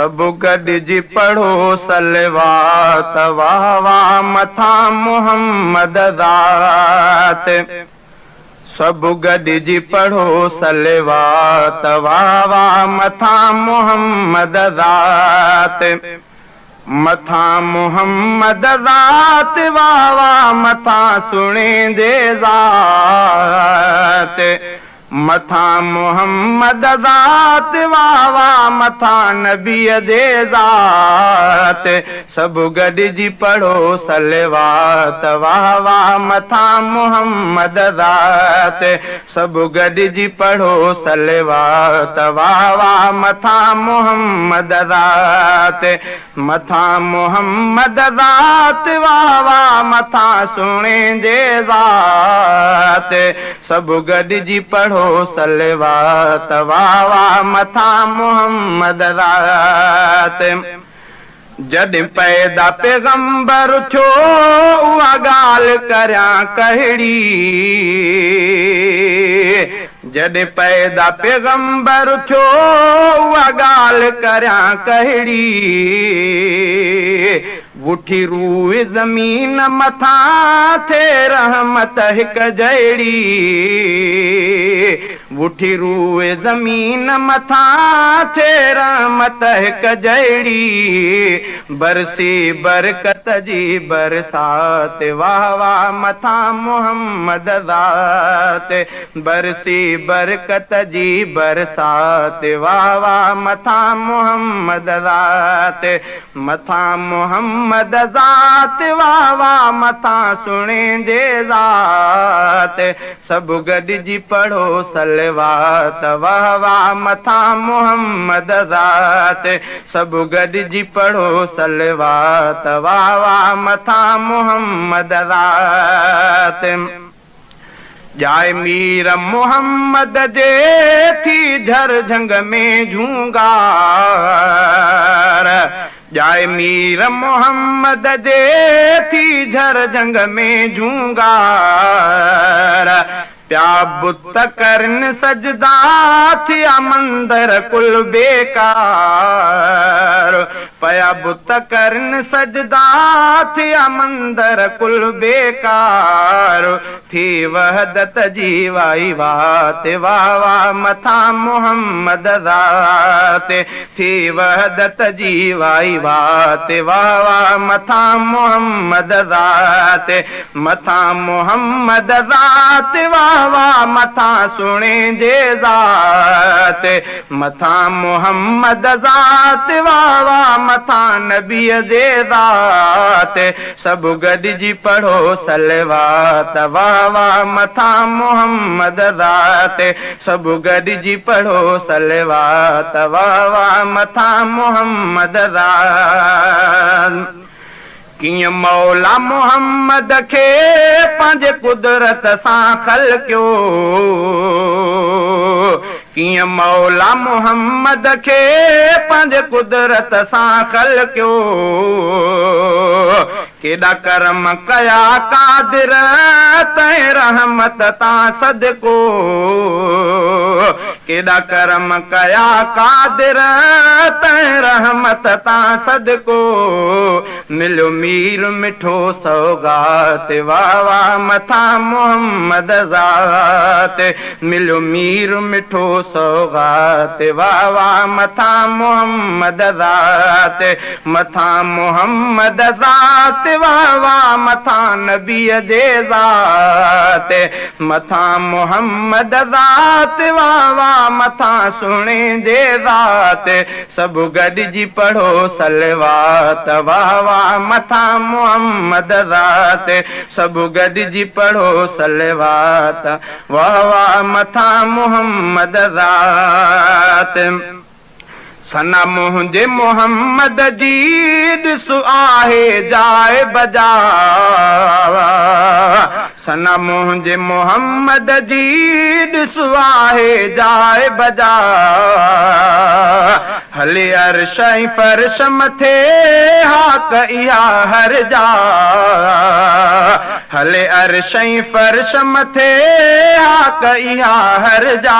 सब गॾिजी पढ़ो सलवात वाह वाह मथा मोहम्मद ज़ात। सब गॾिजी पढ़ो सलवात वाह वाह मथा मोहम्मद ज़ात। मथा मोहम्मद ज़ात वाह वाह मथा सुणे दे ज़ात। मथा मोहम्मद ज़ात वाह वाह मथा नबीअ दे ज़ात। सब गॾिजी पढ़ो सलवात वाह वाह मथा मोहम्मद ज़ात। सब गॾिजी पढ़ो सलवात वाह वाह मथा मोहम्मद ज़ात। मथा मोहम्मद ज़ात वाह वाह मथा सुणे दे ज़ात। सब गॾिजी पढ़ो सलवात वाह वाह मथा मोहम्मद ज़ात। जॾहिं पैदा पैगंबर थियो उहा ॻाल्हि करियां कहिड़ी। जॾहिं पैदा पैगंबर थियो उहा ॻाल्हि करियां कहिड़ी। उठी रूह ज़मीन मथा थे रहमत हिक जहिड़ी। उठी रूह ज़मीन मथा थे रहमत हिक जहिड़ी। बरसी बरकत जी बरसात वाह वाह मथा मोहम्मद ज़ात। बरसी बरकत जी बरसात वाह वाह मथा मोहम्मद ज़ात। मथा मोहम्मद ज़ात वाह वाह मथा सुणे दे ज़ात। सब गॾिजी पढ़ो सलवात वाह वाह मथा मोहम्मद ज़ात। सब गॾिजी पढ़ो सलवात वाह वाह मथा मोहम्मद ज़ात। जाए मीर मोहम्मद जे थी झर झंग में झूंगार। जाए मीर मोहम्मद जे थी झर झंग में झूंगार। प्या बुत करन सजदा थिया मंदर कुल बेकार। पया बुत करन सजदा थिया मंदर कुल बेकार। थी वहदत जी वाई वात वाह वाह मथा मोहम्मद ज़ात। थी वहदत जी वाई वात वाह वाह मथा मोहम्मद ज़ात। मथा मोहम्मद ज़ात वाह वाह मथा सुणे दे ज़ात। मथा मोहम्मद ज़ात वाह वाह मथा नबीअ दे ज़ात। सब गॾिजी पढ़ो सलवात वाह वाह मथा मोहम्मद ज़ात। सब गॾिजी पढ़ो सलवात वाह वाह मथा मोहम्मद ज़ात। कीअं मौला मोहम्मद खे पंहिंजे कुदरत सां ख़लक़ियो। कीअं मौला मोहम्मद खे पंहिंजे कुदरत सां ख़लक़ियो। केॾा करम कया कादिर तंहिं रहमत तां सदको। केॾा करम कया कादिर तंहिं रहमत तां सदको। मिलियो मीर मिठो सौगात वाह वाह मथा मोहम्मद ज़ात। मिलियो मीर मिठो सौगात वाह वाह मथा मोहम्मद ज़ात। मथा मोहम्मद ज़ात वाह वाह मथा नबीअ दे ज़ात। मथा मोहम्मद ज़ात वाह वाह मथा सुणे दे ज़ात। सब गॾिजी पढ़ो सलवात वाह वाह मथा मोहम्मद ज़ात। सब गॾिजी पढ़ो सलवात वाह वाह मथा मोहम्मद ज़ात। सना मुंहिंजे मोहम्मद जी ॾिसु आहे जाए बजा। सना मुंहिंजे मोहम्मद जी ॾिसु आहे जाए बजा। हले अर्श ऐं फर्श मथे हाक इहा हर जा हले अर्श ऐं फर्श मथे हाक इहा हर जा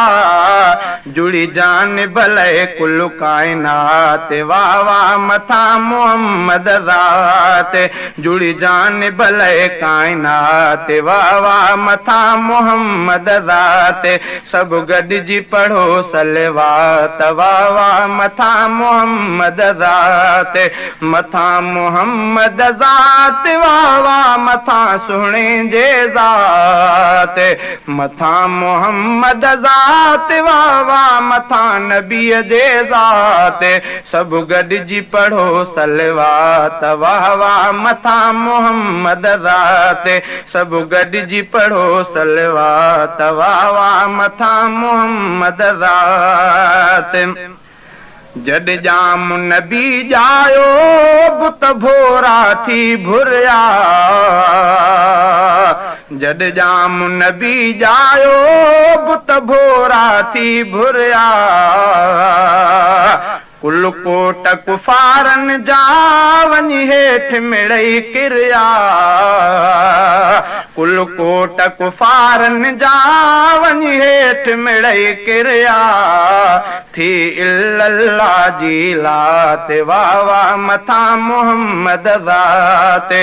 जुड़ी जान भले कुल कायनात वाह वाह मथा मोहम्मद ज़ात जुड़ी जान भले कायनात वाह वाह मथा मोहम्मद ज़ात सब गॾिजी पढ़ो सलवात वाह वाह मथा मोहम्मद ज़ात मथा मोहम्मद ज़ात वाह वाह मथा सुहिणे जे ज़ात मथा मोहम्मद ज़ात वाह वाह मथा नबीअ जे ज़ात सब गॾिजी पढ़ो सलवात वाह वाह मथा मोहम्मद ज़ात सब गॾिजी पढ़ो सलवात वाह वाह मथा मोहम्मद ज़ात जड जाम नबी जायो बुत भोरा थी भुरिया जड जाम नबी जायो बुत भोरा थी भुरिया कुल कोट कुफारन जा वञी हेठि मिड़ई किरिया कुल कोट कुफारन जा वञी हेठि मिड़ई किरिया थी इल्लल्लाह जी लात वाह वाह मथा मोहम्मद ज़ात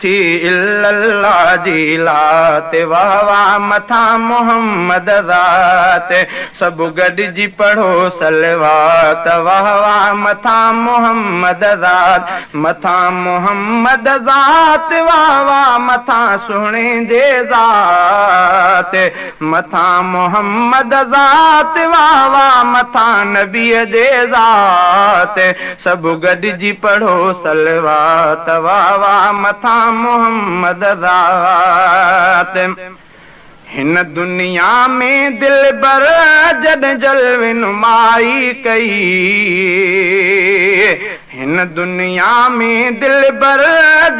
थी इल्लल्लाह जी लात वाह वाह मथा मोहम्मद ज़ात सब गॾिजी पढ़ो सलवात वाह वाह मथा मोहम्मद ज़ात मथा मोहम्मद ज़ात वाह वाह मथा सुहिणे जे ज़ात मथा मोहम्मद ज़ात वाह वाह मथा नबीअ जे ज़ात सब गॾिजी पढ़ो सलवात वाह वाह मथा मोहम्मद ज़ात हिन दुनिया में दिलबर जद जलवे नुमाई कई हिन दुनिया में दिलबर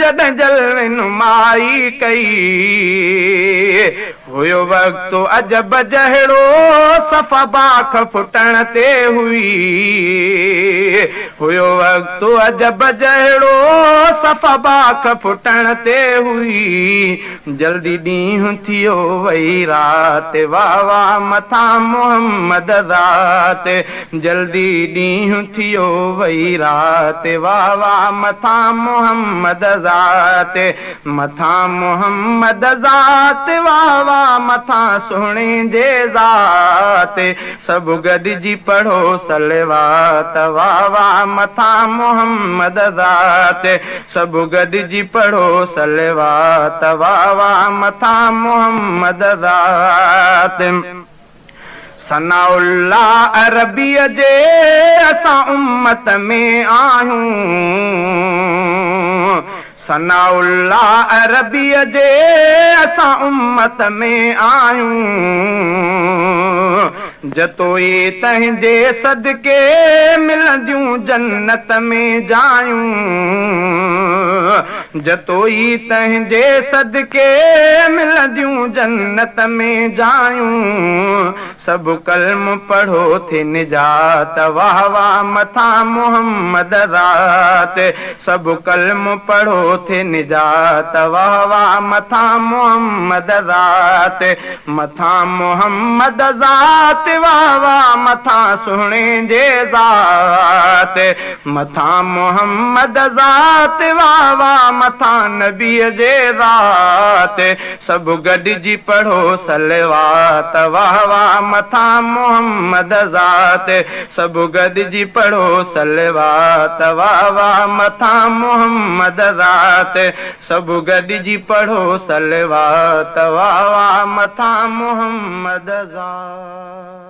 जद जलवे नुमाई कई हुयो वक़्तु अजब जहिड़ो सफ़ा बाख फुटण ते हुई हुयो वक़्तु अजब जहिड़ो सफ़ा बाख फुटण ते हुई जल्दी ॾींहुं थियो वई रात वाह वाह मथा मोहम्मद ज़ात जल्दी ॾींहुं थियो वई रात वाह वाह मथा मोहम्मद ज़ात मथा मोहम्मद ज़ात वाह वाह मथा सुहिणे जे ज़ात सब गॾिजी पढ़ो सलवात वाह वाह मथा मोहम्मद ज़ात सब गॾिजी पढ़ो सलवात वाह वाह मथा मोहम्मद ज़ात सनाउल्लाह अरबीअ जे असां उम्मत में आहियूं सनाउल्लाह अरबीअ जे असां उम्मत में आहियूं जतोई तंहिंजे सदके मिलंदियूं जन्नत में जायूं जतोई तंहिंजे सदके मिलंदियूं जन्नत में जायूं सब कलम पढ़ो थे निजात वाह वाह मथा मोहम्मद ज़ात सब कलम पढ़ो थे निजात वाह वाह मथा मोहम्मद ज़ात मथा मोहम्मद ज़ात वाह वाह मथा सुहिणे जे ज़ात मथा मोहम्मद ज़ात वाह वाह मथा नबीअ जे ज़ात सब गॾिजी पढ़ो सलवात वाह वाह मथा मोहम्मद ज़ात सब गॾिजी पढ़ो सलवात वाह वाह मथा मोहम्मद ज़ात सब गॾिजी पढ़ो सलवात वाह वाह मथा मोहम्मद ज़ात।